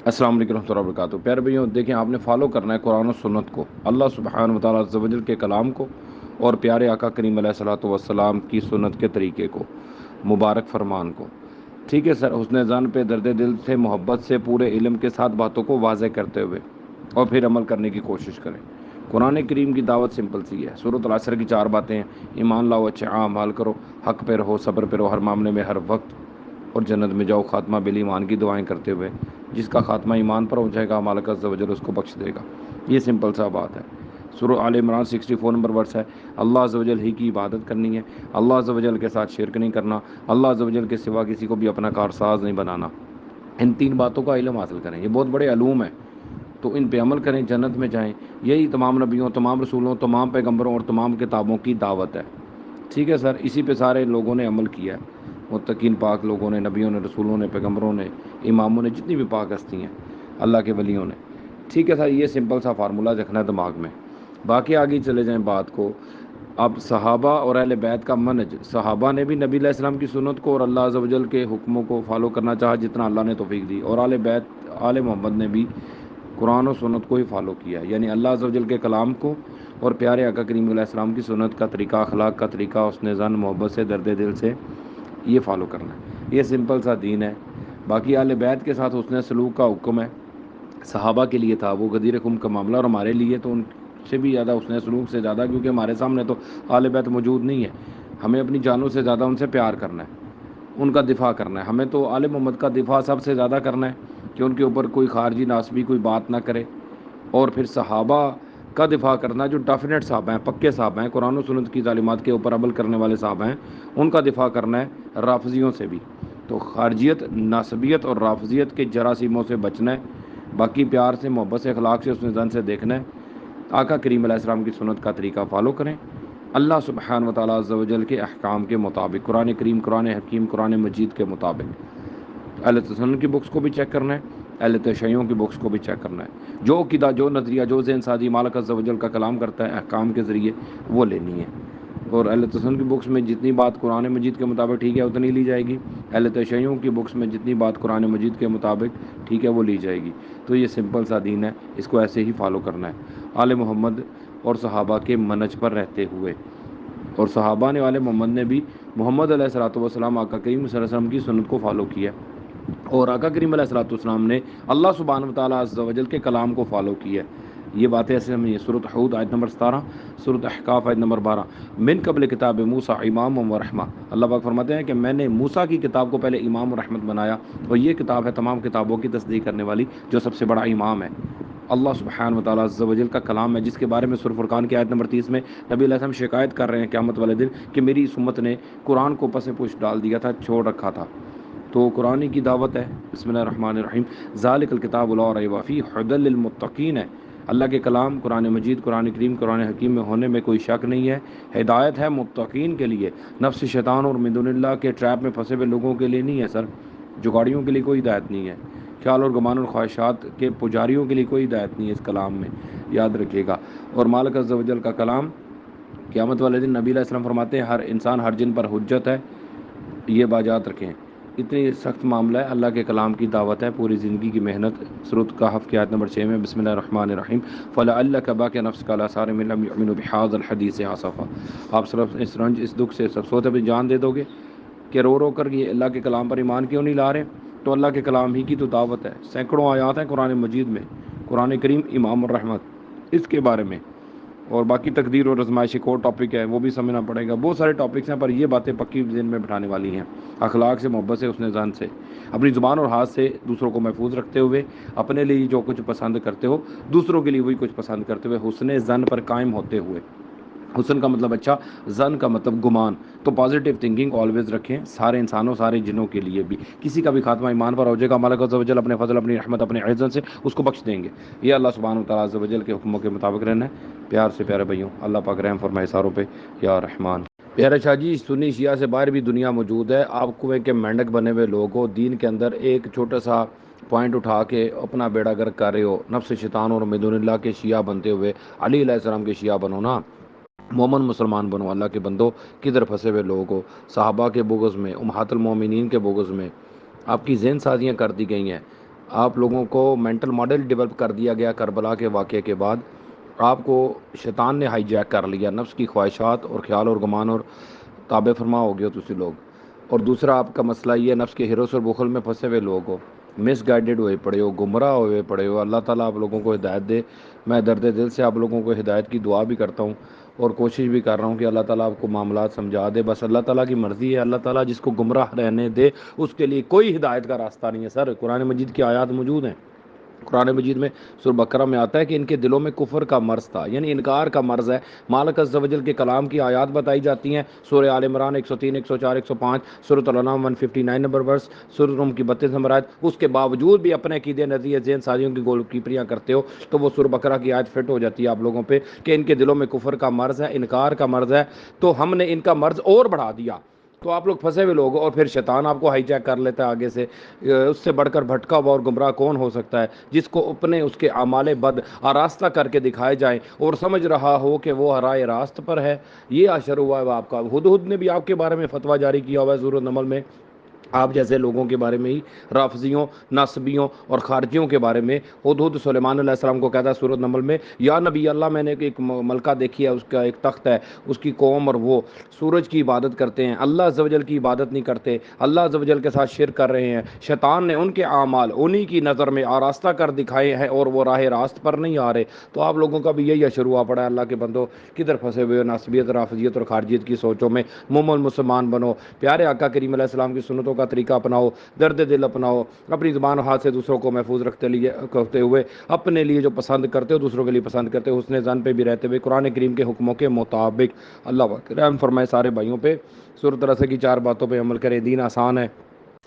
السلام علیکم ورحمۃ اللہ وبرکاتہ۔ پیارے بھائیوں، دیکھیں، آپ نے فالو کرنا ہے قرآن و سنت کو، اللہ سبحانہ و تعالیٰ عز و جل کے کلام کو، اور پیارے آقا کریم علیہ الصلوۃ والسلام کی سنت کے طریقے کو، مبارک فرمان کو۔ ٹھیک ہے سر، حسن ظن پہ درد دل سے، محبت سے، پورے علم کے ساتھ باتوں کو واضح کرتے ہوئے اور پھر عمل کرنے کی کوشش کریں۔ قرآن کریم کی دعوت سمپل سی ہے، سورۃ العصر کی 4 باتیں ہیں: ایمان لاؤ، اچھے اعمال کرو، حق پہ رہو، صبر پہ رہو ہر معاملے میں، ہر وقت، اور جنت میں جاؤ خاتمہ بال ایمان کی دعائیں کرتے ہوئے۔ جس کا خاتمہ ایمان پر ہو جائے گا، مالک عز و جل اس کو بخش دے گا۔ یہ سمپل سا بات ہے۔ سورہ آل عمران 64 نمبر ورس ہے، اللہ عز و جل ہی کی عبادت کرنی ہے، اللہ عز و جل کے ساتھ شرک نہیں کرنا، اللہ عز و جل کے سوا کسی کو بھی اپنا کارساز نہیں بنانا۔ ان 3 باتوں کا علم حاصل کریں، یہ بہت بڑے علوم ہیں، تو ان پہ عمل کریں، جنت میں جائیں۔ یہی تمام نبیوں، تمام رسولوں، تمام پیغمبروں اور تمام کتابوں کی دعوت ہے۔ ٹھیک ہے سر، اسی پہ سارے لوگوں نے عمل کیا ہے، متقین پاک لوگوں نے، نبیوں نے، رسولوں نے، پیغمبروں نے، اماموں نے، جتنی بھی پاک ہستی ہیں، اللہ کے ولیوں نے۔ ٹھیک ہے سر، یہ سمپل سا فارمولہ رکھنا ہے دماغ میں۔ باقی آگے چلے جائیں بات کو۔ اب صحابہ اور اہل بیت کا منج، صحابہ نے بھی نبی علیہ السلام کی سنت کو اور اللہ عز و جل کے حکموں کو فالو کرنا چاہا جتنا اللہ نے توفیق دی، اور اہل بیت، آل محمد نے بھی قرآن و سنت کو ہی فالو کیا، یعنی اللہ عز و جل کے کلام کو اور پیارے آقا کریم علیہ السلام کی سنت کا طریقہ، اخلاق کا طریقہ، حسن ظن، محبت سے، درد دل سے یہ فالو کرنا ہے۔ یہ سمپل سا دین ہے۔ باقی اہل بیت کے ساتھ حسن سلوک کا حکم ہے، صحابہ کے لیے تھا وہ غدیر خم کا معاملہ، اور ہمارے لیے تو ان سے بھی زیادہ حسن سلوک سے زیادہ، کیونکہ ہمارے سامنے تو اہل بیت موجود نہیں ہے۔ ہمیں اپنی جانوں سے زیادہ ان سے پیار کرنا ہے، ان کا دفاع کرنا ہے۔ ہمیں تو آل محمد کا دفاع سب سے زیادہ کرنا ہے کہ ان کے اوپر کوئی خارجی ناسبی کوئی بات نہ کرے، اور پھر صحابہ کا دفاع کرنا جو ڈیفینیٹ صحابہ ہیں، پکے صحابہ ہیں، قرآن و سنت کی تعلیمات کے اوپر عمل کرنے والے صحابہ ہیں، ان کا دفاع کرنا ہے رافضیوں سے بھی۔ تو خارجیت، ناسبیت اور رافضیت کے جراثیموں سے بچنا ہے، باقی پیار سے، محبت سے، اخلاق سے، حسن ظن سے دیکھنا ہے۔ آقا کریم علیہ السلام کی سنت کا طریقہ فالو کریں، اللہ سبحانہ و تعالیٰ عز و جل کے احکام کے مطابق، قرآن کریم، قرآن حکیم، قرآن مجید کے مطابق۔ اہل سنت کی بکس کو بھی چیک کرنا ہے، اہل تشیعوں کی بکس کو بھی چیک کرنا ہے۔ جو عقیدہ، جو نظریہ، جو ذہن سازی مالک عز و جل کا کلام کرتا ہے احکام کے ذریعے، وہ لینی ہے۔ اور اہل سنت کی بکس میں جتنی بات قرآن مجید کے مطابق ٹھیک ہے اتنی لی جائے گی، اہل تشیعوں کی بکس میں جتنی بات قرآن مجید کے مطابق ٹھیک ہے وہ لی جائے گی۔ تو یہ سمپل سا دین ہے، اس کو ایسے ہی فالو کرنا ہے، آل محمد اور صحابہ کے منج پر رہتے ہوئے۔ اور صحابہ نے، آل محمد نے بھی محمد علیہ الصلوۃ والسلام، آقا کریم صلی اللہ علیہ وسلم کی سنت کو فالو کیا، اور آقا کریم علیہ الصلوۃ والسلام نے اللہ سبحانہ و تعالیٰ عز و جل کے کلام کو فالو کیا۔ یہ باتیں ایسے ہمیں سورۃ حود آیت نمبر 17، سورۃ احقاف آیت نمبر 12، من قبل کتاب موسیٰ امام و رحمہ، اللہ پاک فرماتے ہیں کہ میں نے موسیٰ کی کتاب کو پہلے امام و رحمت بنایا، اور یہ کتاب ہے تمام کتابوں کی تصدیق کرنے والی، جو سب سے بڑا امام ہے۔ اللہ سبحانہ و تعالیٰ عز و جل کا کلام ہے، جس کے بارے میں سورہ فرقان کی آیت نمبر 30 میں نبی علیہ السلام شکایت کر رہے ہیں قیامت والے دن کہ میری اس امت نے قرآن کو پس پش ڈال دیا تھا، چھوڑ رکھا تھا۔ تو قرآن کی دعوت ہے، بسم اللہ الرحمن الرحیم، ذالک الکتاب لا ریب فیہ ھدی للمتقین ہے۔ اللہ کے کلام قرآن مجید، قرآن کریم، قرآن حکیم میں ہونے میں کوئی شک نہیں ہے، ہدایت ہے متقین کے لیے، نفس شیطان اور من دون اللہ کے ٹریپ میں پھنسے ہوئے لوگوں کے لیے نہیں ہے سر، جگاڑیوں کے لیے کوئی ہدایت نہیں ہے، خیال اور گمان اور خواہشات کے پجاریوں کے لیے کوئی ہدایت نہیں ہے اس کلام میں، یاد رکھیے گا۔ اور مالک عز و جل کا کلام قیامت والے دن نبی علیہ السلام فرماتے ہیں ہر انسان، ہر جن پر حجت ہے، یہ باجات رکھیں۔ اتنی سخت معاملہ ہے، اللہ کے کلام کی دعوت ہے، پوری زندگی کی محنت۔ سورۃ کہف کی آیت نمبر 6 میں بسم اللہ الرحمن الرحیم، فَلَعَلَّكَ بَاقِعٌ نَفْسَكَ عَلَىٰ آثَارِهِمْ إِن لَّمْ يُؤْمِنُوا بِهَٰذَا الْحَدِيثِ آسَفًا۔ آپ صرف اس رنج، اس دکھ سے، سب سوتے پہ جان دے دو گے کہ رو رو کر یہ اللہ کے کلام پر ایمان کیوں نہیں لا رہے؟ تو اللہ کے کلام ہی کی تو دعوت ہے، سینکڑوں آیات ہیں قرآن مجید میں، قرآن کریم امام الرحمت اس کے بارے میں، اور باقی تقدیر اور آزمائش ایک اور ٹاپک ہے، وہ بھی سمجھنا پڑے گا۔ بہت سارے ٹاپکس ہیں، پر یہ باتیں پکی ذہن میں بٹھانے والی ہیں، اخلاق سے، محبت سے، حسن ظن سے، اپنی زبان اور ہاتھ سے دوسروں کو محفوظ رکھتے ہوئے، اپنے لیے جو کچھ پسند کرتے ہو دوسروں کے لیے وہی کچھ پسند کرتے ہوئے، حسن ظن پر قائم ہوتے ہوئے۔ حسن کا مطلب اچھا، ظن کا مطلب گمان، تو پازیٹیو تھنکنگ آلویز رکھیں، سارے انسانوں، سارے جنوں کے لیے بھی۔ کسی کا بھی خاتمہ ایمان پر ہو جائے گا، مالک عز و جل اپنے فضل، اپنی رحمت، اپنے عزت سے اس کو بخش دیں گے۔ یہ اللہ سبحانہ و تعالیٰ عز و جل کے حکموں کے مطابق رہنا ہے۔ پیار سے پیارے بھائیوں، اللہ پاک رحم فرمائے ساروں پہ، یا رحمان۔ پیارے شاہ جی، سنی شیعہ سے باہر بھی دنیا موجود ہے، آپ کنویں کے مینڈک بنے ہوئے لوگ ہو، دین کے اندر ایک چھوٹا سا پوائنٹ اٹھا کے اپنا بیڑا گرک کر رہے ہو، نفس شیطان اور من دون اللہ کے شیعہ بنتے ہوئے، علی علیہ السلام کے شیعہ بنو نا، مومن مسلمان بنو، اللہ کے بندو، کدھر پھنسے ہوئے لوگ ہو؟ صحابہ کے بغض میں، امہات المومنین کے بغض میں آپ کی ذہن سازیاں کر دی گئی ہیں، آپ لوگوں کو مینٹل ماڈل ڈیولپ کر دیا گیا کربلا کے واقعے کے بعد، آپ کو شیطان نے ہائی جیک کر لیا، نفس کی خواہشات اور خیال اور گمان اور تابع فرما ہو گئے تسی لوگ۔ اور دوسرا آپ کا مسئلہ یہ نفس کے ہرس اور بخل میں پھنسے ہوئے لوگ ہو، مس گائیڈڈ ہوئے پڑے ہو، گمراہ ہوئے پڑے ہو۔ اللہ تعالیٰ آپ لوگوں کو ہدایت دے۔ میں درد دل سے آپ لوگوں کو ہدایت کی دعا بھی کرتا ہوں اور کوشش بھی کر رہا ہوں کہ اللہ تعالیٰ آپ کو معاملات سمجھا دے۔ بس اللہ تعالیٰ کی مرضی ہے، اللہ تعالیٰ جس کو گمراہ رہنے دے اس کے لیے کوئی ہدایت کا راستہ نہیں ہے۔ سر قرآن مجید کی آیات موجود ہیں، قرآن مجید میں سورہ بقرہ میں آتا ہے کہ ان کے دلوں میں کفر کا مرض تھا، یعنی انکار کا مرض ہے۔ مالک عز و جل کے کلام کی آیات بتائی جاتی ہیں، سورہ آل عمران 103 104 105، سورۃ الانعام 159 نمبر ورس، سورۃ روم کی 32 نمبر آیت۔ اس کے باوجود بھی اپنے عقیدے نظریے ذہن سازیوں کی گول کیپریاں کرتے ہو، تو وہ سورہ بقرہ کی آیت فٹ ہو جاتی ہے آپ لوگوں پہ کہ ان کے دلوں میں کفر کا مرض ہے، انکار کا مرض ہے، تو ہم نے ان کا مرض اور بڑھا دیا، تو آپ لوگ پھنسے ہوئے لوگ، اور پھر شیطان آپ کو ہائی جیک کر لیتا ہے آگے سے۔ اس سے بڑھ کر بھٹکا ہوا اور گمراہ کون ہو سکتا ہے، جس کو اپنے اس کے اعمال بد آراستہ کر کے دکھائے جائیں اور سمجھ رہا ہو کہ وہ رائے راست پر ہے۔ یہ اشر ہوا ہے آپ کا۔ ہدہد نے بھی آپ کے بارے میں فتویٰ جاری کیا ہوا ہے سورۃ نمل میں، آپ جیسے لوگوں کے بارے میں ہی، رافضیوں، ناصبیوں اور خارجیوں کے بارے میں۔ ہدہد سلیمان علیہ السلام کو کہتا ہے سورۃ نمل میں، یا نبی اللہ میں نے ایک ملکہ دیکھی ہے، اس کا ایک تخت ہے، اس کی قوم اور وہ سورج کی عبادت کرتے ہیں، اللہ عز و جل کی عبادت نہیں کرتے، اللہ عز و جل کے ساتھ شرک کر رہے ہیں۔ شیطان نے ان کے اعمال انہی کی نظر میں آراستہ کر دکھائے ہیں اور وہ راہ راست پر نہیں آ رہے۔ تو آپ لوگوں کا بھی یہی اشر ہوا پڑا ہے، اللہ کے بندو کدھر پھنسے ہوئے ہو، ناصبیت، رافضیت اور خارجیت کی سوچوں میں۔ مومن مسلمان بنو، پیارے آقا کریم علیہ السلام کی سنتوں کا طریقہ اپناؤ، درد دل اپناؤ، اپنی زبان و ہاتھ سے دوسروں کو محفوظ کرتے ہوئے اپنے لیے جو پسند کرتے ہو دوسروں کے لیے پسند کرتے ہو، حسن ظن پہ بھی رہتے ہوئے قرآن کریم کے حکموں کے مطابق۔ اللہ پاک رحم فرمائے سارے بھائیوں پہ، سورۃ الاسر کی 4 باتوں پہ عمل کریں۔ دین آسان ہے،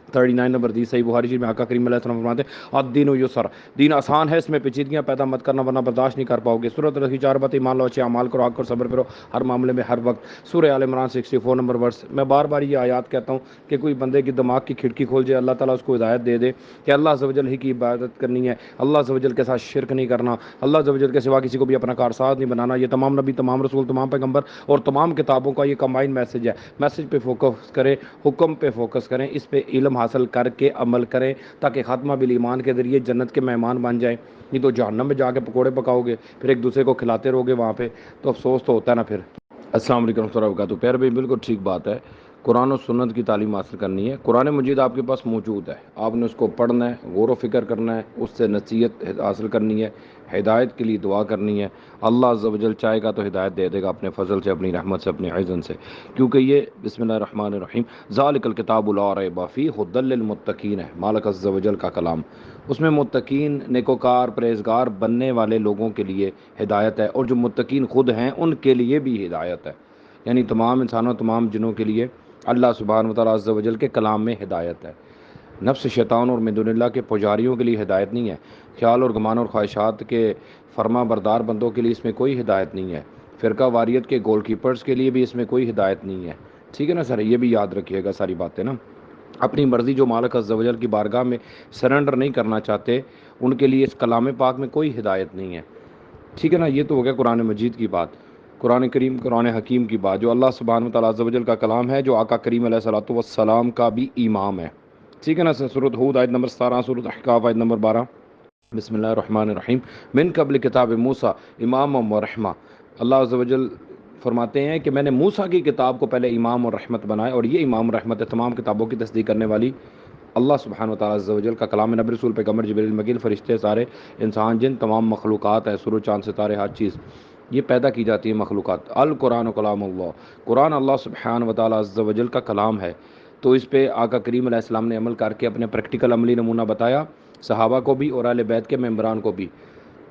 39 نمبر حدیث صحیح بخاری شریف میں آقا کریم علیہ السلام فرماتے ہیں الدین یسر، دین آسان ہے، اس میں پیچیدگیاں پیدا مت کرنا ورنہ برداشت نہیں کر پاؤ گے۔ سورۃ الاسر کی 4 باتیں، ایمان لو، اچھے اعمال کرو، حق اور صبر کرو ہر معاملے میں ہر وقت۔ سورہ آل عمران 64 نمبر ورس۔ میں بار بار یہ آیات کہتا ہوں کہ کوئی بندے کی دماغ کی کھڑکی کھول جائے، اللہ تعالیٰ اس کو ہدایت دے دے کہ اللہ عز و جل ہی کی عبادت کرنی ہے، اللہ عز و جل کے ساتھ شرک نہیں کرنا، اللہ عز و جل کے سوا کسی کو بھی اپنا کارساز نہیں بنانا۔ یہ تمام نبی، تمام رسول، تمام پیغمبر اور تمام کتابوں کا یہ کمبائن میسج ہے۔ میسج پہ فوکس کریں، حکم پہ فوکس کریں، اس پہ علم حاصل کر کے عمل کریں تاکہ خاتمہ بالایمان کے ذریعے جنت کے مہمان بن جائیں۔ نہیں تو جہنم میں جا کے پکوڑے پکاؤ گے، پھر ایک دوسرے کو کھلاتے رہو گے وہاں پہ، تو افسوس تو ہوتا ہے نا پھر۔ السلام علیکم ورحمۃ اللہ وبرکاتہ۔ پیارے بھائی بالکل ٹھیک بات ہے، قرآن و سنت کی تعلیم حاصل کرنی ہے۔ قرآن مجید آپ کے پاس موجود ہے، آپ نے اس کو پڑھنا ہے، غور و فکر کرنا ہے، اس سے نصیحت حاصل کرنی ہے، ہدایت کے لیے دعا کرنی ہے۔ اللہ عز و جل چاہے گا تو ہدایت دے دے گا اپنے فضل سے، اپنی رحمت سے، اپنے عزن سے، کیونکہ یہ بسم اللہ الرحمن الرحیم ذالک الکتاب لا ریب فیہ ھدی للمتقین ہے، مالک عز و جل کا کلام۔ اس میں متقین، نیکوکار، پرہیزگار بننے والے لوگوں کے لیے ہدایت ہے، اور جو متقین خود ہیں ان کے لیے بھی ہدایت ہے، یعنی تمام انسانوں، تمام جنوں کے لیے اللہ سبحانہ و تعالیٰ عز و جل کے کلام میں ہدایت ہے۔ نفس، شیطان اور من دون اللہ کے پجاریوں کے لیے ہدایت نہیں ہے، خیال اور گمان اور خواہشات کے فرما بردار بندوں کے لیے اس میں کوئی ہدایت نہیں ہے، فرقہ واریت کے گول کیپرز کے لیے بھی اس میں کوئی ہدایت نہیں ہے۔ ٹھیک ہے نا سر، یہ بھی یاد رکھیے گا ساری باتیں نا۔ اپنی مرضی جو مالک عز و جل کی بارگاہ میں سرنڈر نہیں کرنا چاہتے، ان کے لیے اس کلام پاک میں کوئی ہدایت نہیں ہے۔ ٹھیک ہے نا، یہ تو ہو گیا قرآن مجید کی بات، قرآن کریم، قرآن حکیم کی بات، جو اللہ سبحانہ وتعالیٰ عز و جل کا کلام ہے، جو آقا کریم علیہ الصلوۃ والسلام کا بھی امام ہے۔ ٹھیک ہے نا سر، سورۃ ہود آیت نمبر 17، سورۃ احقاف آیت نمبر 12۔ بسم اللہ الرحمن الرحیم من قبل کتاب موسیٰ امام و رحمہ۔ اللہ عز و جل فرماتے ہیں کہ میں نے موسیٰ کی کتاب کو پہلے امام اور رحمت بنایا، اور یہ امام و رحمت ہے تمام کتابوں کی تصدیق کرنے والی اللہ سبحانہ وتعالیٰ عز و جل کا کلام ہے۔ نبی، رسول، پیغمبر، جبریل، مکیل، فرشتے سارے، انسان، جن، تمام مخلوقات ہیں، سورج، چاند، ستارے، ہر چیز یہ پیدا کی جاتی ہے مخلوقات۔ القرآن کلام اللہ، قرآن اللہ سبحانہ وتعالیٰ عز و جل کا کلام ہے، تو اس پہ آقا کریم علیہ السلام نے عمل کر کے اپنے پریکٹیکل عملی نمونہ بتایا، صحابہ کو بھی اور اہل بیت کے ممبران کو بھی۔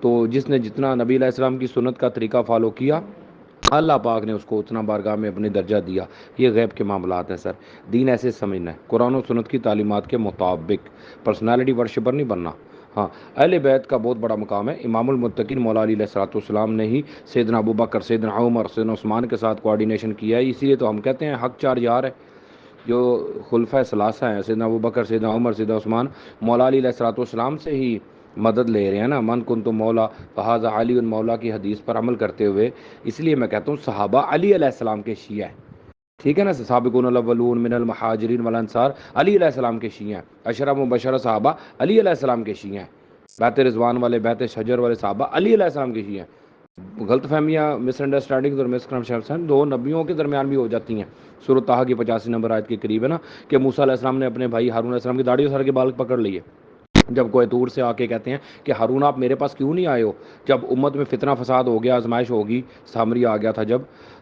تو جس نے جتنا نبی علیہ السلام کی سنت کا طریقہ فالو کیا، اللہ پاک نے اس کو اتنا بارگاہ میں اپنے درجہ دیا۔ یہ غیب کے معاملات ہیں سر، دین ایسے سمجھنا ہے، قرآن و سنت کی تعلیمات کے مطابق، پرسنالٹی ورشپر نہیں بننا۔ ہاں، اہل بیت کا بہت بڑا مقام ہے۔ امام المتقین مولا علی علیہ الصلوۃ والسلام نے ہی سیدنا ابوبکر، سیدنا عمر، سیدنا عثمان کے ساتھ کوآرڈینیشن کیا ہے، اسی لیے تو ہم کہتے ہیں حق چار یار ہے۔ جو خلفۂ ثلاثہ ہیں، سیدنا ابوبکر، سیدنا عمر، سیدنا عثمان، مولا علی علیہ الصلوۃ والسلام سے ہی مدد لے رہے ہیں نا، من کنت مولا فہذا علی مولا کی حدیث پر عمل کرتے ہوئے۔ اس لیے میں کہتا ہوں صحابہ علی علیہ السلام کے شیعہ ہیں۔ ٹھیک ہے نا، سابقون الاولون من المہاجرین والانصار علی علیہ السلام کے شیعہ ہیں، عشرہ مبشرہ صحابہ علی علیہ السلام کے شیعہ ہیں، بیت رضوان والے، بیت شجر والے صحابہ علی علیہ السلام کے شیعہ ہیں۔ غلط فہمیاں، مس انڈرسٹینڈنگ اور مس کنسیپشن دو نبیوں کے درمیان بھی ہو جاتی ہیں۔ سورۃ طٰہٰ کی 85 نمبر آیت کے قریب ہے نا کہ موسیٰ علیہ السلام نے اپنے بھائی ہارون علیہ السلام کی داڑھی اور سر کے بال پکڑ لیے، جب کوہ طور سے آ کے کہتے ہیں کہ ہارون آپ میرے پاس کیوں نہیں آئے ہو، جب امت میں فتنہ فساد ہو گیا، آزمائش ہوگی، سامری آ گیا تھا جب،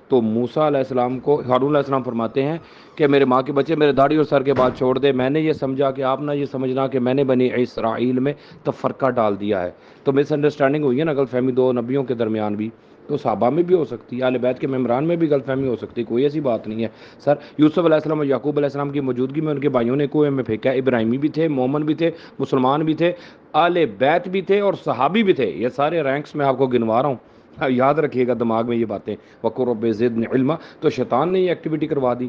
تو موسیٰ علیہ السلام کو ہارون علیہ السلام فرماتے ہیں کہ میرے ماں کے بچے میرے داڑھی اور سر کے بعد چھوڑ دے، میں نے یہ سمجھا کہ آپ نہ یہ سمجھنا کہ میں نے بنی اسرائیل میں تفرقہ ڈال دیا ہے۔ تو مس انڈرسٹینڈنگ ہوئی ہے نا، غلط فہمی دو نبیوں کے درمیان بھی، تو صحابہ میں بھی ہو سکتی ہے، اہل بیت کے ممبران میں بھی غلط فہمی ہو سکتی ہے، کوئی ایسی بات نہیں ہے سر۔ یوسف علیہ السلام اور یعقوب علیہ السلام کی موجودگی میں ان کے بھائیوں نے کنویں میں پھینکا، ابراہیمی بھی تھے، مومن بھی تھے، مسلمان بھی تھے، اہل بیت بھی تھے اور صحابی بھی تھے، یہ سارے رینکس میں آپ کو گنوا رہا ہوں، یاد رکھیے گا دماغ میں یہ باتیں۔ وَقُل رَبِّ زِدْنِی عِلْمًا، تو شیطان نے یہ ایکٹیویٹی کروا دی۔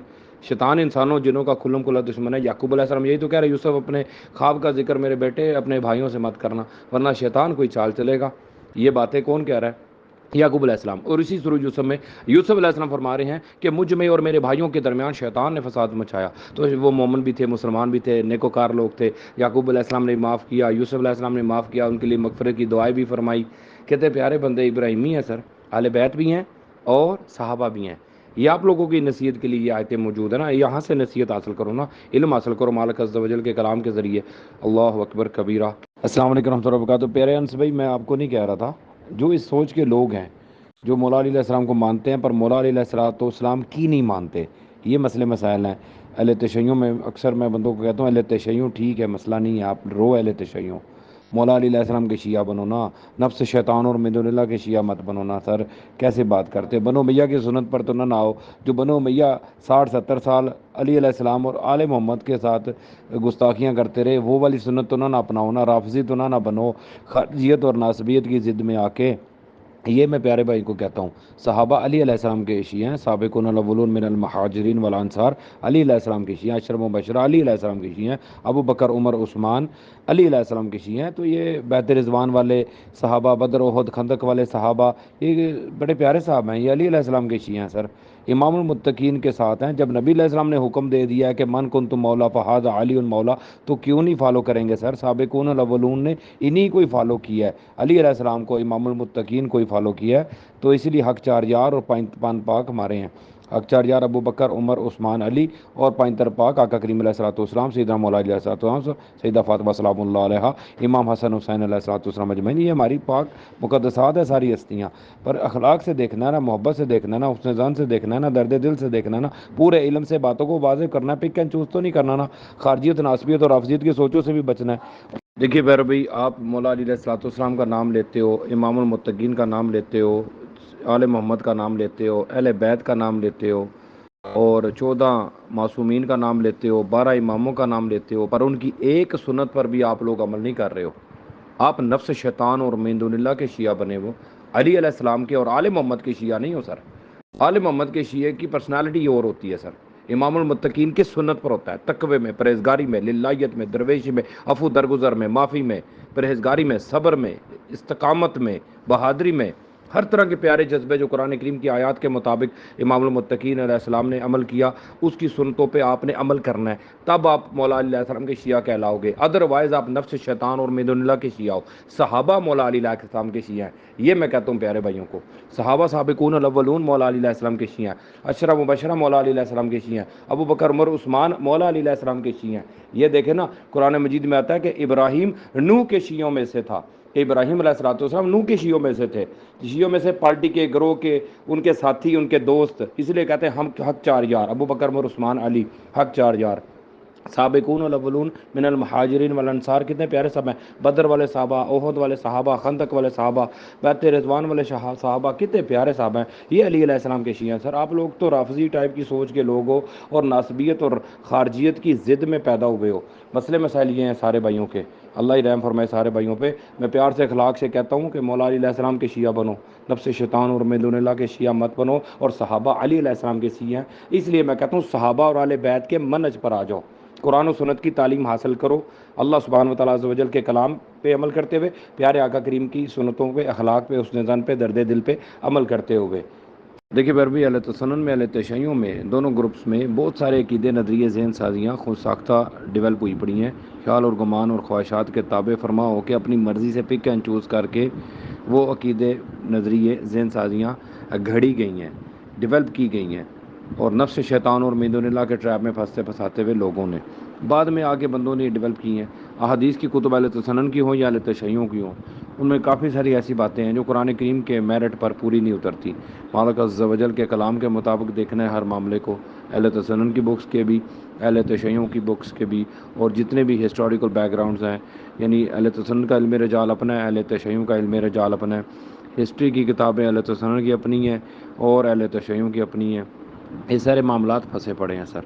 شیطان انسانوں جنوں کا کھلم کھلا دشمن ہے۔ یعقوب علیہ السلام یہی تو کہہ رہے یوسف اپنے خواب کا ذکر میرے بیٹے اپنے بھائیوں سے مت کرنا ورنہ شیطان کوئی چال چلے گا۔ یہ باتیں کون کہہ رہا ہے؟ یعقوب علیہ السلام۔ اور اسی سورۃ یوسف میں یوسف علیہ السلام فرما رہے ہیں کہ مجھ میں اور میرے بھائیوں کے درمیان شیطان نے فساد مچایا، تو وہ مومن بھی تھے، مسلمان بھی تھے، نیکوکار لوگ تھے۔ یعقوب علیہ السلام نے معاف کیا، یوسف علیہ السلام نے معاف کیا، ان کے لیے مغفرت کی دعائیں بھی فرمائی۔ کہتے پیارے بندے ابراہیمی ہیں سر، اہل بیت بھی ہیں اور صحابہ بھی ہیں۔ یہ آپ لوگوں کی نصیحت کے لیے یہ آیتیں موجود ہیں نا، یہاں سے نصیحت حاصل کرو نا، علم حاصل کرو مالک عز و جل کے کلام کے ذریعے۔ اللہ اکبر کبیرہ۔ السلام علیکم ورحمۃ اللہ وبرکاتہ۔ پیارے انس بھائی، میں آپ کو نہیں کہہ رہا تھا، جو اس سوچ کے لوگ ہیں جو مولا علی علیہ السلام کو مانتے ہیں پر مولا علی علیہ السلام کی نہیں مانتے، یہ مسئلے مسائل ہیں۔ اہل تشیع میں اکثر میں بندوں کو کہتا ہوں اہل تشیع ٹھیک ہے، مسئلہ نہیں ہے، آپ رو اہل تشیع، مولا علی علیہ السلام کے شیعہ بنو نا، نفس شیطان اور من دون اللہ کے شیعہ مت بنو نا۔ سر کیسے بات کرتے، بنو میاں کی سنت پر تو نہ آؤ، جو بنو میاں 60-70 سال علی علیہ السلام اور آل محمد کے ساتھ گستاخیاں کرتے رہے، وہ والی سنت تو نہ اپناؤ نا، رافضی تو نہ بنو، خارجیت اور ناصبیت کی ضد میں آ کے۔ یہ میں پیارے بھائی کو کہتا ہوں، صحابہ علی علیہ السلام کے شیعہ ہیں، سابقون الاولون من المہاجرین والانصار علی علیہ السلام کے شیعہ، عشرہ مبشرہ علی علیہ السلام کے شیعہ ہیں، ابو بکر عمر عثمان علی علیہ السلام کے شیعہ ہیں۔ تو یہ بیت رضوان والے صحابہ، بدر احد خندق والے صحابہ، یہ بڑے پیارے صحابہ ہیں، یہ علی علیہ السلام کے شیعہ ہیں سر، امام المتقین کے ساتھ ہیں۔ جب نبی علیہ السلام نے حکم دے دیا ہے کہ من کنتم مولا فہذا علی مولا، تو کیوں نہیں فالو کریں گے سر؟ سابقون الاولون نے انہی کو ہی فالو کیا ہے، علی علیہ السلام کو، امام المتقین کو ہی فالو کیا ہے، تو اسی لیے حق چار یار اور پان پاک ہمارے ہیں، حق چار یار ابو بکر عمر عثمان علی، اور پائنتر پاک آقا کریم علیہ السلام، سیدنا مولا علیہ السلام، سیدہ فاطمہ سلام اللہ علیہ، امام حسن حسین علیہ السلام اجمعین۔ یہ ہماری پاک مقدسات ہے ساری ہستیاں، پر اخلاق سے دیکھنا ہے نا، محبت سے دیکھنا ہے نا، حسن ظن سے دیکھنا ہے نا، درد دل سے دیکھنا ہے نا، پورے علم سے باتوں کو واضح کرنا ہے، پک اینڈ چوز تو نہیں کرنا نا، خارجیت ناسبیت اور افضیت کی سوچوں سے بھی بچنا ہے۔ دیکھیے بہر بھائی، آپ مولا علی علیہ السلام کا نام لیتے ہو، امام المتقین کا نام لیتے ہو، آل محمد کا نام لیتے ہو، اہل بیت کا نام لیتے ہو، اور 14 معصومین کا نام لیتے ہو، 12 اماموں کا نام لیتے ہو، پر ان کی ایک سنت پر بھی آپ لوگ عمل نہیں کر رہے ہو۔ آپ نفس شیطان اور من دون اللہ کے شیعہ بنے ہو، علی علیہ السلام کے اور آل محمد کے شیعہ نہیں ہو سر۔ آل محمد کے شیعہ کی پرسنالٹی اور ہوتی ہے سر، امام المتقین کی سنت پر ہوتا ہے، تقوی میں، پرہیزگاری میں، للہیت میں، درویشی میں، عفو درگزر میں، معافی میں، پرہیزگاری میں، صبر میں، استقامت میں، بہادری میں، ہر طرح کے پیارے جذبے جو قرآن کریم کی آیات کے مطابق امام المتقین علیہ السلام نے عمل کیا، اس کی سنتوں پہ آپ نے عمل کرنا ہے، تب آپ مولا علی علیہ السلام کے شیعہ کہلاؤ گے، ادروائز آپ نفس شیطان اور من دون اللہ کے شیعہ ہو۔ صحابہ مولا علی علیہ السلام کے شیعہ ہیں، یہ میں کہتا ہوں پیارے بھائیوں کو، صحابہ سابقون الاولون مولا علی علیہ السلام کے شیعہ ہیں، عشرہ مبشرہ مولا علی علیہ السلام کے شیعہ ہیں، ابو بکر عمر عثمان مولا علی علیہ السلام کے شیعہ ہیں۔ یہ دیکھیں نا، قرآن مجید میں آتا ہے کہ ابراہیم نوح کے شیعوں میں سے تھا، کہ ابراہیم علیہ السلام نوح کے شیعوں میں سے تھے، شیعوں میں سے پارٹی کے، گروہ کے، ان کے ساتھی، ان کے دوست، اس لیے کہتے ہیں ہم حق چار یار، ابو بکر عمر عثمان علی حق چار یار۔ سابقون الاولون من المہاجرین والانصار، کتنے پیارے صاحب ہیں، بدر والے صحابہ، احد والے صحابہ، خندق والے صحابہ، بیت رضوان والے صحابہ، کتنے پیارے صحابہ ہیں، یہ علی علیہ السلام کے شیعہ ہیں سر۔ آپ لوگ تو رافضی ٹائپ کی سوچ کے لوگ ہو اور ناسبیت اور خارجیت کی ضد میں پیدا ہوئے ہو۔ مسئلے مسائل یہ ہیں سارے بھائیوں کے، اللہ ہی رحم فرمائے سارے بھائیوں پہ۔ میں پیار سے اخلاق سے کہتا ہوں کہ مولا علی علیہ السلام کے شیعہ بنو، نفس شیطان اور من دون اللہ کے شیعہ مت بنو، اور صحابہ علی علیہ السلام کے شیعہ ہیں، اس لیے میں کہتا ہوں صحابہ اور اہل بیت کے منہج پر آ جاؤ، قرآن و سنت کی تعلیم حاصل کرو، اللہ سبحانہ وتعالیٰ عز و جل کے کلام پہ عمل کرتے ہوئے، پیارے آقا کریم کی سنتوں پہ، اخلاق پہ، حسن ظن پہ، درد دل پہ عمل کرتے ہوئے۔ دیکھیے بربی اہل تسنن میں اہل تشیعوں میں دونوں گروپس میں بہت سارے عقیدے نظریے ذہن سازیاں خود ساختہ ڈیولپ ہوئی پڑی ہیں، خیال اور گمان اور خواہشات کے تابع فرما ہو کے اپنی مرضی سے پک اینڈ چوز کر کے وہ عقیدے نظریے ذہن سازیاں گھڑی گئی ہیں، ڈیولپ کی گئی ہیں، اور نفس شیطان اور میدون اللہ کے ٹریپ میں پھنساتے ہوئے لوگوں نے بعد میں آگے بندوں نے ڈیولپ کی ہیں۔ احادیث کی کتب اہل تسنن کی ہوں یا اہل تشیعوں کی ہوں، ان میں کافی ساری ایسی باتیں ہیں جو قرآن کریم کے میرٹ پر پوری نہیں اترتی۔ مالک عز و جل کے کلام کے مطابق دیکھنا ہے ہر معاملے کو، اہل تسنن کی بکس کے بھی، اہل تشیعوں کی بکس کے بھی، اور جتنے بھی ہسٹوریکل بیک گراؤنڈز ہیں، یعنی اہل تسنن کا علم رجال اپنا ہے، اہل تشیعوں کا علم رجال اپنا ہے، ہسٹری کی کتابیں اہل تسنن کی اپنی ہیں اور اہل تشیعوں کی اپنی ہیں۔ یہ سارے معاملات پھنسے پڑے ہیں سر۔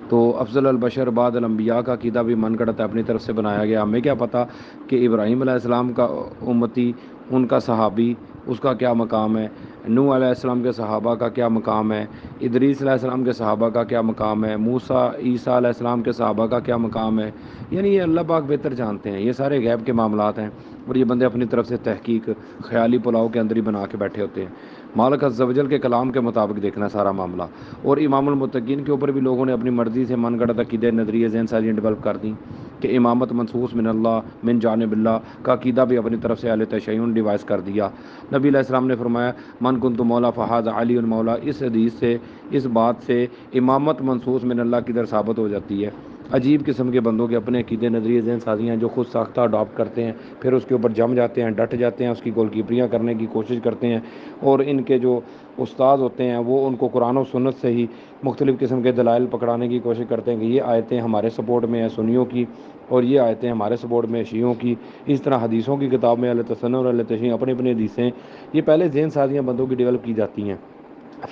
تو افضل البشر بعد الانبیاء کا عقیدہ بھی من گڑت اپنی طرف سے بنایا گیا۔ ہمیں کیا پتہ کہ ابراہیم علیہ السلام کا امتی، ان کا صحابی، اس کا کیا مقام ہے، نوح علیہ السلام کے صحابہ کا کیا مقام ہے، ادریس علیہ السلام کے صحابہ کا کیا مقام ہے، موسیٰ عیسیٰ علیہ السلام کے صحابہ کا کیا مقام ہے، یعنی یہ اللہ پاک بہتر جانتے ہیں۔ یہ سارے غیب کے معاملات ہیں اور یہ بندے اپنی طرف سے تحقیق خیالی پلاؤ کے اندر ہی بنا کے بیٹھے ہوتے ہیں۔ مالک عز و جل کے کلام کے مطابق دیکھنا سارا معاملہ۔ اور امام المتقین کے اوپر بھی لوگوں نے اپنی مرضی سے من گڑت عقیدے نظریے ذہن سازیاں ڈیولپ کر دیں کہ امامت منصوص من اللہ من جانب اللہ کا عقیدہ بھی اپنی طرف سے اہل تشیع نے ڈیوائز کر دیا۔ نبی علیہ السلام نے فرمایا من کنت مولا فہذا علی مولا، اس حدیث سے، اس بات سے امامت منصوص من اللہ کی در ثابت ہو جاتی ہے۔ عجیب قسم کے بندوں کے اپنے عقیدے نظریے ذہن سازیاں جو خود ساختہ اڈاپٹ کرتے ہیں، پھر اس کے اوپر جم جاتے ہیں، ڈٹ جاتے ہیں، اس کی گول کیپریاں کرنے کی کوشش کرتے ہیں، اور ان کے جو استاد ہوتے ہیں وہ ان کو قرآن و سنت سے ہی مختلف قسم کے دلائل پکڑانے کی کوشش کرتے ہیں کہ یہ آیتیں ہمارے سپورٹ میں ہیں سنیوں کی، اور یہ آیتیں ہمارے سپورٹ میں شیعوں کی۔ اس طرح حدیثوں کی کتاب میں اہل تسنن اور اہل تشیع اپنی اپنی حدیثیں، یہ پہلے ذہن سازیاں بندوں کی ڈیولپ کی جاتی ہیں،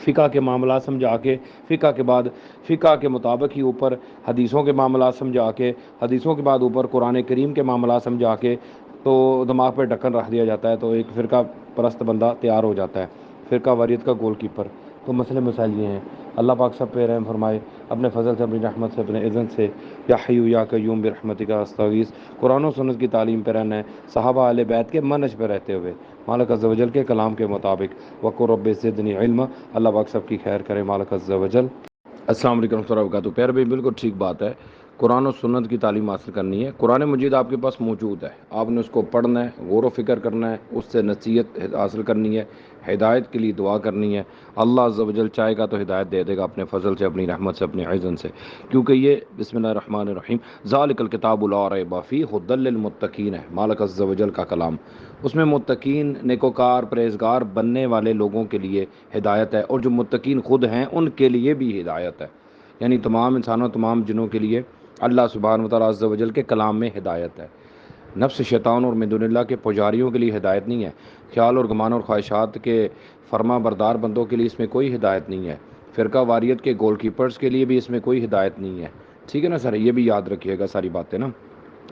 فقہ کے معاملات سمجھا کے، فقہ کے بعد فقہ کے مطابق ہی اوپر حدیثوں کے معاملات سمجھا کے، حدیثوں کے بعد اوپر قرآن کریم کے معاملات سمجھا کے، تو دماغ پہ ڈھکن رکھ دیا جاتا ہے، تو ایک فرقہ پرست بندہ تیار ہو جاتا ہے، فرقہ واریت کا گول کیپر۔ تو مسئلے مسائل یہ ہیں۔ اللہ پاک سب پہ رحم فرمائے، اپنے فضل سے، اپنی رحمت سے، اپنے اذن سے۔ یا حیو یا قیوم برحمتک استغیث، قرآن و سنت کی تعلیم پہ رہنا ہے، صحابہ اہل بیت کے منہج پہ رہتے ہوئے، مالک عز و جل کے کلام کے مطابق۔ وقل رب زدنی علما، اللہ پاک سب کی خیر کرے، مالک عز و جل۔ السلام علیکم ورحمۃ اللہ وبرکاتہ۔ پیارے بھائی بالکل ٹھیک بات ہے، قرآن و سنت کی تعلیم حاصل کرنی ہے۔ قرآن مجید آپ کے پاس موجود ہے، آپ نے اس کو پڑھنا ہے، غور و فکر کرنا ہے، اس سے نصیحت حاصل کرنی ہے، ہدایت کے لیے دعا کرنی ہے۔ اللہ عز و جل چاہے گا تو ہدایت دے دے گا اپنے فضل سے، اپنی رحمت سے، اپنے عزن سے، کیونکہ یہ بسم اللہ الرحمن الرحیم ذالک الکتاب لا ریب فیہ ھدی للمتقین ہے، مالک عز و جل کا کلام۔ اس میں متقین، نیکوکار، پرہیزگار بننے والے لوگوں کے لیے ہدایت ہے، اور جو متقین خود ہیں ان کے لیے بھی ہدایت ہے، یعنی تمام انسانوں، تمام جنوں کے لیے اللہ سبحانہ وتعالیٰ عز و جل کے کلام میں ہدایت ہے۔ نفس شیطان اور من دون اللہ کے پجاریوں کے لیے ہدایت نہیں ہے، خیال اور گمان اور خواہشات کے فرما بردار بندوں کے لیے اس میں کوئی ہدایت نہیں ہے، فرقہ واریت کے گول کیپرز کے لیے بھی اس میں کوئی ہدایت نہیں ہے۔ ٹھیک ہے نا سر، یہ بھی یاد رکھیے گا ساری باتیں نا۔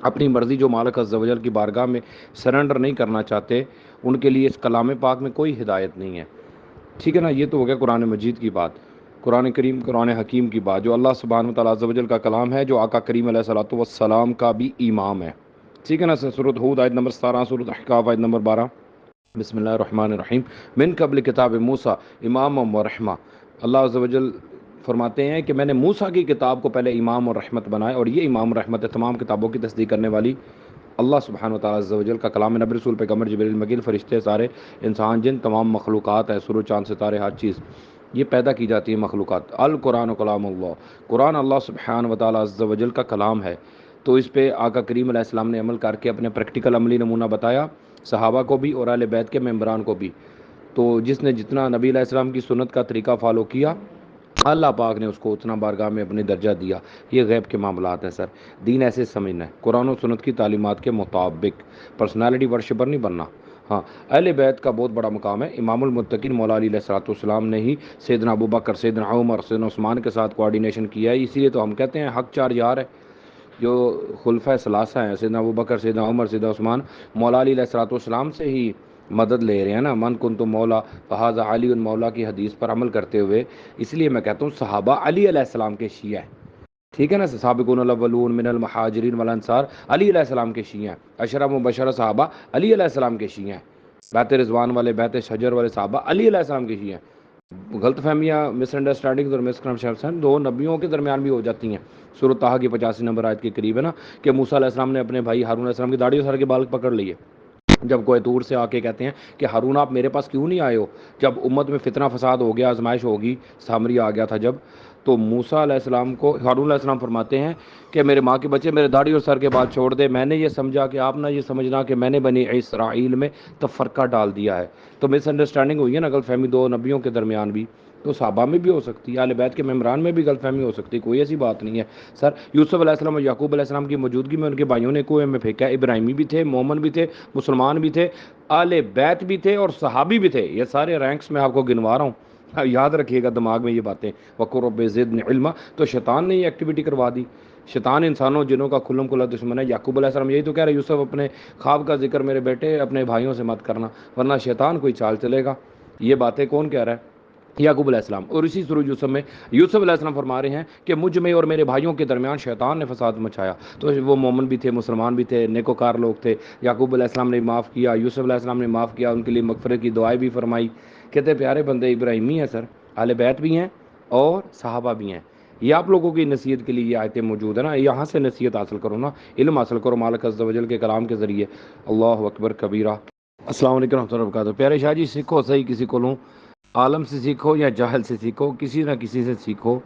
اپنی مرضی جو مالک عز و جل کی بارگاہ میں سرنڈر نہیں کرنا چاہتے، ان کے لیے اس کلام پاک میں کوئی ہدایت نہیں ہے۔ ٹھیک ہے نا، یہ تو ہو گیا قرآن مجید کی بات، قرآن کریم، قرآن حکیم کی بات، جو اللہ سبحانہ وتعالیٰ عز و جل کا کلام ہے، جو آقا کریم علیہ الصلوۃ والسلام کا بھی امام ہے۔ ٹھیک ہے نا سر، سورۃ ہود آیت نمبر 17، سورۃ احقاف آیت نمبر 12۔ بسم اللہ الرحمن الرحیم من قبل کتاب موسیٰ امام و رحمہ، اللہ عز و جل فرماتے ہیں کہ میں نے موسیٰ کی کتاب کو پہلے امام اور رحمت بنایا، اور یہ امام رحمت ہے تمام کتابوں کی تصدیق کرنے والی اللہ سبحانہ وتعالیٰ عز و جل کا کلام ہے۔ نبی رسول پیغمبر جبریل مکیل فرشتے سارے انسان جن تمام مخلوقات ہیں، سورج چاند ستارے ہر چیز یہ پیدا کی جاتی ہے مخلوقات۔ القرآن کلام اللہ، قرآن اللہ سبحانہ وتعالیٰ عز و جل کا کلام ہے، تو اس پہ آقا کریم علیہ السلام نے عمل کر کے اپنے پریکٹیکل عملی نمونہ بتایا، صحابہ کو بھی اور اہل بیت کے ممبران کو بھی۔ تو جس نے جتنا نبی علیہ السلام کی سنت کا طریقہ فالو کیا، اللہ پاک نے اس کو اتنا بارگاہ میں اپنے درجہ دیا۔ یہ غیب کے معاملات ہیں سر، دین ایسے سمجھنا ہے، قرآن و سنت کی تعلیمات کے مطابق، پرسنالٹی ورشپر نہیں بننا۔ ہاں، اہل بیت کا بہت بڑا مقام ہے۔ امام المتقین مولا علی علیہ الصلوۃ والسلام نے ہی سیدنا ابوبکر، سیدنا عمر، سیدنا عثمان کے ساتھ کوآرڈینیشن کیا ہے، اسی لیے تو ہم کہتے ہیں حق چار یار ہے۔ جو خلفۂ ثلاثہ ہیں، سیدنا ابوبکر، سیدنا عمر، سیدنا عثمان، مولا علی علیہ الصلوۃ والسلام سے ہی مدد لے رہے ہیں نا، من کنت مولا فہذا علی مولا کی حدیث پر عمل کرتے ہوئے۔ اس لیے میں کہتا ہوں صحابہ علی علیہ السلام کے شیعہ ہیں۔ ٹھیک ہے نا، سابقون الاولون من المہاجرین والانصار علی علیہ السلام کے شیعہ ہیں، عشرہ مبشرہ صحابہ علی علیہ السلام کے شیعہ ہیں، بیت رضوان والے، بیت شجر والے صحابہ علی علیہ السلام کے شیعہ ہیں۔ غلط فہمیاں، مس انڈرسٹینڈنگ اور مسکنسیپشن دو نبیوں کے درمیان بھی ہو جاتی ہیں۔ سورۃ طٰہٰ کی 85 نمبر آیت کے قریب ہے نا کہ موسیٰ علیہ السلام نے اپنے بھائی ہارون علیہ السلام کی داڑھی اور سر کے بال پکڑ لیے جب کوہ طور سے آ کے کہتے ہیں کہ ہارون آپ میرے پاس کیوں نہیں آئے ہو، جب امت میں فتنہ فساد ہو گیا، آزمائش ہوگی، سامری آ گیا تھا جب، تو موسیٰ علیہ السلام کو ہارون علیہ السلام فرماتے ہیں کہ میرے ماں کے بچے میرے داڑھی اور سر کے بال چھوڑ دے، میں نے یہ سمجھا کہ آپ نہ یہ سمجھنا کہ میں نے بنی اسرائیل میں تفرقہ ڈال دیا ہے۔ تو مس انڈرسٹینڈنگ ہوئی ہے نا، غلط فہمی دو نبیوں کے درمیان بھی، تو صحابہ میں بھی ہو سکتی ہے، اہل بیت کے ممبران میں بھی غلط فہمی ہو سکتی ہے، کوئی ایسی بات نہیں ہے سر۔ یوسف علیہ السلام اور یعقوب علیہ السلام کی موجودگی میں ان کے بھائیوں نے کنویں میں پھینکا، ابراہیمی بھی تھے، مومن بھی تھے، مسلمان بھی تھے، اہل بیت بھی تھے اور صحابی بھی تھے، یہ سارے رینکس میں آپ کو گنوا رہا ہوں، یاد رکھیے گا دماغ میں یہ باتیں۔ وَقُل رَبِّ زِدْنِی عِلْمًا، تو شیطان نے یہ ایکٹیویٹی کروا دی۔ شیطان انسانوں جنوں کا کھلم کھلا دشمن ہے۔ یعقوب علیہ السلام یہی تو کہہ رہے یوسف اپنے خواب کا ذکر میرے بیٹے اپنے بھائیوں سے مت کرنا ورنہ شیطان کوئی چال چلے گا۔ یہ باتیں کون کہہ رہا ہے؟ یعقوب علیہ السلام۔ اور اسی سورہ یوسف میں یوسف علیہ السلام فرما رہے ہیں کہ مجھ میں اور میرے بھائیوں کے درمیان شیطان نے فساد مچایا، تو وہ مومن بھی تھے، مسلمان بھی تھے، نیکوکار لوگ تھے۔ یعقوب علیہ السلام نے معاف کیا، یوسف علیہ السلام نے معاف کیا، ان کے لیے مغفرت کی دعائیں بھی فرمائی۔ کہتے پیارے بندے ابراہیمی ہیں سر، اہل بیت بھی ہیں اور صحابہ بھی ہیں۔ یہ آپ لوگوں کی نصیحت کے لیے یہ آیتیں موجود ہیں نا، یہاں سے نصیحت حاصل کرو نا، علم حاصل کرو مالک عز و جل کے کلام کے ذریعے۔ اللہ اکبر کبیرہ۔ السلام علیکم ورحمۃ اللہ وبرکاتہ۔ پیارے شاہ جی، سیکھو صحیح کسی کو لوں، عالم سے سیکھو یا جاہل سے سیکھو، کسی نہ کسی سے سیکھو،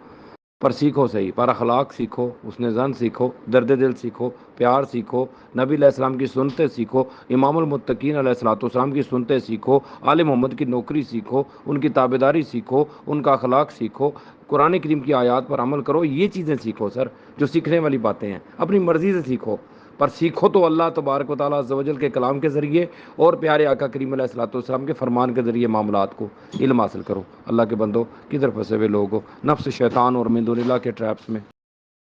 پر سیکھو صحیح، پر اخلاق سیکھو، حسن زن سیکھو، درد دل سیکھو، پیار سیکھو، نبی علیہ السلام کی سنتیں سیکھو، امام المتقین علیہ الصلوۃ والسلام کی سنتیں سیکھو، آل محمد کی نوکری سیکھو، ان کی تابعداری سیکھو، ان کا اخلاق سیکھو، قرآن کریم کی آیات پر عمل کرو، یہ چیزیں سیکھو سر، جو سیکھنے والی باتیں ہیں، اپنی مرضی سے سیکھو، پر سیکھو تو اللہ تبارک و تعالیٰ عز و جل کے کلام کے ذریعے اور پیارے آقا کریم علیہ الصلوۃ والسلام کے فرمان کے ذریعے معاملات کو علم حاصل کرو۔ اللہ کے بندو کدھر پھنسے ہوئے لوگ ہو، نفس، شیطان اور من دون اللہ کے ٹریپس میں۔